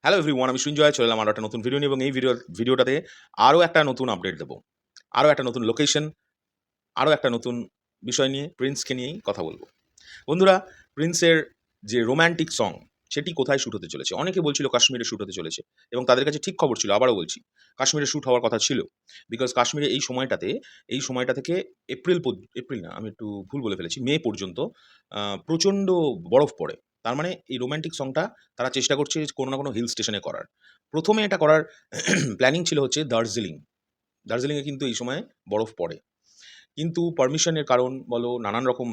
Hello everyone, আমি সৃঞ্জয় চলে এলাম আরও একটা নতুন ভিডিও নিয়ে এবং এই ভিডিওটাতে আরও একটা নতুন আপডেট দেবো। আরও একটা নতুন লোকেশন, আরও একটা নতুন বিষয় নিয়ে প্রিন্সকে নিয়েই কথা বলবো। বন্ধুরা, প্রিন্সের যে রোম্যান্টিক সং সেটি কোথায় শ্যুট হতে চলেছে? অনেকে বলছিল কাশ্মীরে শ্যুট হতে চলেছে এবং তাদের কাছে ঠিক খবর ছিল। আবারও বলছি, কাশ্মীরে শ্যুট হওয়ার কথা ছিল। বিকজ কাশ্মীরে এই সময়টা থেকে এপ্রিল না, আমি একটু ভুল বলে ফেলেছি, মে পর্যন্ত প্রচণ্ড বরফ পড়ে। তার মানে এই রোম্যান্টিক সংটা তারা চেষ্টা করছে কোনো না কোনো হিল স্টেশনে করার। ১ম এ এটা করার প্ল্যানিং ছিল হচ্ছে দার্জিলিং। দার্জিলিংয়ে কিন্তু এই সময় বরফ পড়ে। কিন্তু পারমিশনের কারণ বলো, নানান রকম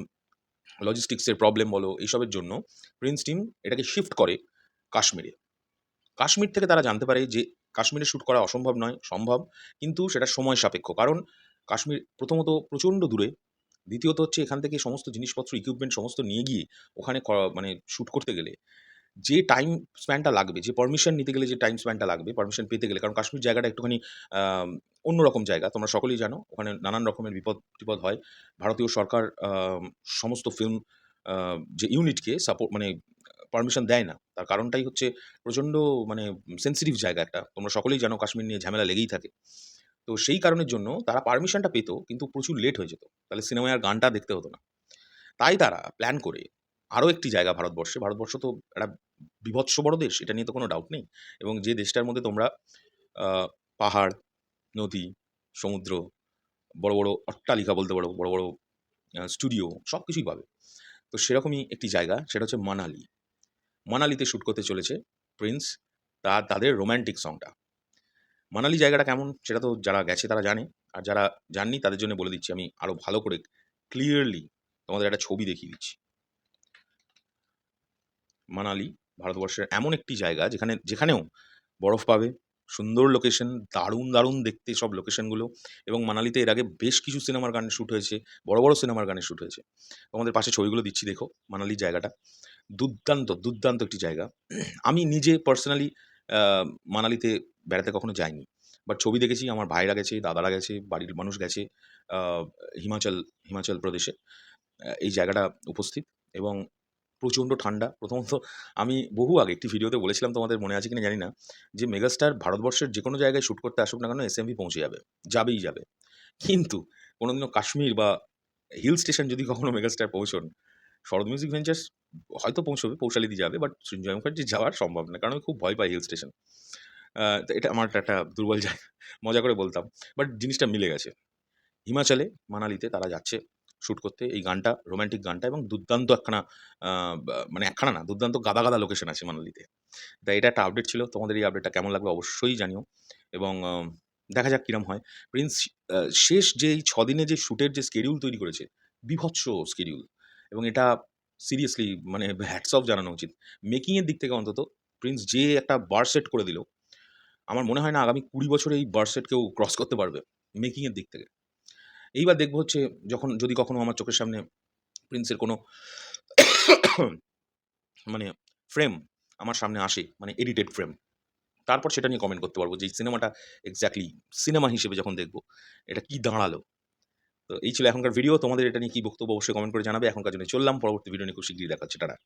লজিস্টিক্সের প্রবলেম বলো, এইসবের জন্য প্রিন্স টিম এটাকে শিফট করে কাশ্মীরে। কাশ্মীর থেকে তারা জানতে পারে যে কাশ্মীরে শ্যুট করা অসম্ভব নয়, সম্ভব, কিন্তু সেটা সময় সাপেক্ষ। কারণ কাশ্মীর প্রথমত প্রচণ্ড দূরে, দ্বিতীয়ত হচ্ছে এখান থেকে সমস্ত জিনিসপত্র, ইকুইপমেন্ট সমস্ত নিয়ে গিয়ে ওখানে মানে শ্যুট করতে গেলে যে টাইম স্প্যানটা লাগবে, যে পারমিশন নিতে গেলে যে টাইম স্প্যানটা লাগবে, পারমিশন পেতে গেলে, কারণ কাশ্মীর জায়গাটা একটুখানি অন্যরকম জায়গা, তোমরা সকলেই জানো। ওখানে নানান রকমের বিপদ হয়। ভারতীয় সরকার সমস্ত ফিল্ম যে ইউনিটকে মানে পারমিশন দেয় না। তার কারণটাই হচ্ছে প্রচণ্ড মানে সেনসিটিভ জায়গা একটা। তোমরা সকলেই জানো কাশ্মীর নিয়ে ঝামেলা লেগেই থাকে। তো সেই কারণের জন্য তারা পারমিশনটা পেত, কিন্তু প্রচুর লেট হয়ে যেত। তাহলে সিনেমায় আর গানটা দেখতে হতো না। তাই তারা প্ল্যান করে আরও একটি জায়গা ভারতবর্ষ তো একটা বীভৎস বড় দেশ, এটা নিয়ে তো কোনো ডাউট নেই। এবং যে দেশটার মধ্যে তোমরা আ পাহাড়, নদী, সমুদ্র, বড়, বড় অট্টালিকা বলতে পারো, বড়, বড় স্টুডিও সবকিছুই পাবে। তো সেরকমই একটি জায়গা, সেটা হচ্ছে মানালি। মানালিতে শ্যুট করতে চলেছে প্রিন্স তাদের রোমান্টিক সংটা। মানালি জায়গাটা কেমন সেটা তো যারা গেছে তারা জানে। আর যারা যাননি তাদের জন্য বলে দিচ্ছি আমি আরও ভালো করে ক্লিয়ারলি তোমাদের একটা ছবি দেখিয়ে দিচ্ছি। মানালি ভারতবর্ষের এমন একটি জায়গা যেখানেও বরফ পাবে, সুন্দর লোকেশন, দারুণ দেখতে সব লোকেশনগুলো। এবং মানালিতে এর আগে বেশ কিছু সিনেমার গান শ্যুট হয়েছে, বড়, বড় সিনেমার গানের শ্যুট হয়েছে। তোমাদের পাশে ছবিগুলো দিচ্ছি দেখো। মানালির জায়গাটা দুর্দান্ত একটি জায়গা। আমি নিজে পার্সোনালি আ মানালিতে বেড়াতে কখনো যাইনি। বাট ছবি দেখেছি, আমার ভাইরা গেছে, দাদারা গেছে, বাড়ির মানুষ গেছে। আ হিমাচল প্রদেশে এই জায়গাটা উপস্থিত এবং প্রচণ্ড ঠান্ডা। প্রথমত আমি বহু আগে একটি ভিডিওতে বলেছিলাম, তোমাদের মনে আছে কিনা জানি না, যে মেগাস্টার ভারতবর্ষের যেকোনো জায়গায় শ্যুট করতে আসুক না কেন এসএমভি পৌঁছে যাবেই যাবে। কিন্তু কোনোদিনও কাশ্মীর বা হিল স্টেশন যদি কখনো মেগাস্টার পৌঁছন, শরৎ মিউজিক ভেঞ্চার্স হয়তো পৌঁছালে দিয়ে যাবে, বাট সৃঞ্জয় মুখার্জি যাওয়ার সম্ভব না। কারণ আমি খুব ভয় পাই হিল স্টেশন। তো এটা আমার একটা দুর্বল জায়গা। মজা করে বলতাম। বাট জিনিসটা মিলে গেছে। হিমাচলে, মানালিতে তারা যাচ্ছে শ্যুট করতে এই গানটা, রোমান্টিক গানটা, এবং দুর্দান্ত একখানা আ মানে একখানা না, দুর্দান্ত গাদা লোকেশন আছে মানালিতে। তাই এটা একটা আপডেট ছিল। তোমাদের এই আপডেটটা কেমন লাগলো অবশ্যই জানিও এবং দেখা যাক কিরম হয়। প্রিন্স আ শেষ যেই ৬ দিনে যে শ্যুটের যে শিডিউল তৈরি করেছে, বীভৎস শিডিউল, এবং এটা সিরিয়াসলি মানে হ্যাটস অফ জানানো উচিত। মেকিং এর দিক থেকে অন্তত প্রিন্স যে একটা বার সেট করে দিল, আমার মনে হয় না আগামী ২০ বছরে এই বার সেট কেউ ক্রস করতে পারবে মেকিং এর দিক থেকে। এইবার দেখব হচ্ছে যদি কখনো আমার চোখের সামনে প্রিন্সের কোনো মানে ফ্রেম আমার সামনে আসে, মানে এডিটেড ফ্রেম, তারপর সেটা নিয়ে কমেন্ট করতে পারবো যে এই সিনেমাটা এক্সাক্টলি সিনেমা হিসেবে যখন দেখব, এটা কি দাঁড়ালো। তো এই ছিল এখনকার ভিডিও। তোমাদের এটা নিয়ে কি বক্তব্য অবশ্যই কমেন্ট করে জানাবে। এখনকার জন্য চললাম। পরবর্তী ভিডিও নিয়ে খুব শিগগিরই দেখা হচ্ছে। টাটা।